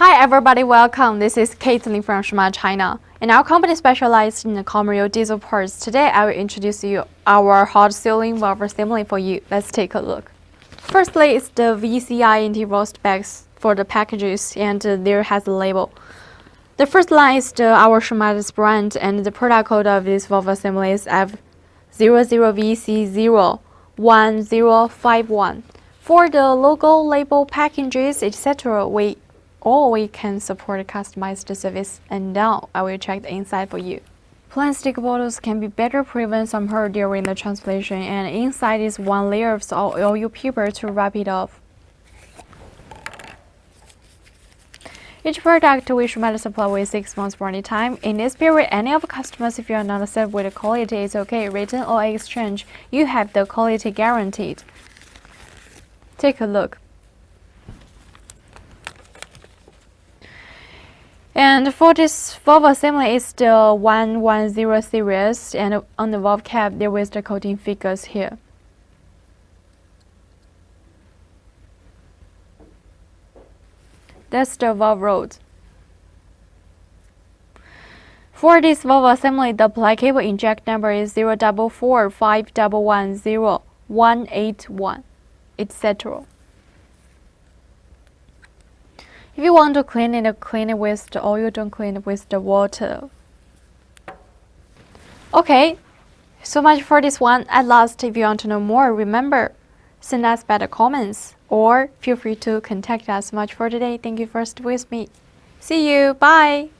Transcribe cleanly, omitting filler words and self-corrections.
Hi everybody, welcome. This is Caitlin from Shumatt, China. And our company specializes in commercial diesel parts. Today I will introduce you our hot sealing valve assembly for you. Let's take a look. Firstly, it's the VCI roast bags for the packages, and there has a label. The first line is our Shumatt brand, and the product code of this valve assembly is F00VC01051. For the logo, label, packages, etc., we can support customized service. And now I will check the inside for you. Plastic bottles can be better prevent some hurt during the transportation, and inside is one layer of oil paper to wrap it off. Each product we Shumatt supply with 6 months warranty time. In this period, any of customers, if you are not satisfied with the quality, it's okay. Return or exchange, you have the quality guaranteed. Take a look. And for this valve assembly, it's the 110 series, and on the valve cap there is the coating figures here. That's the valve rod. For this valve assembly, the applicable inject number is 044511081, etc. If you want to clean it with the oil, don't clean it with the water. Okay, so much for this one. At last, if you want to know more, remember, send us better comments or feel free to contact us. Much for today. Thank you for staying with me. See you. Bye.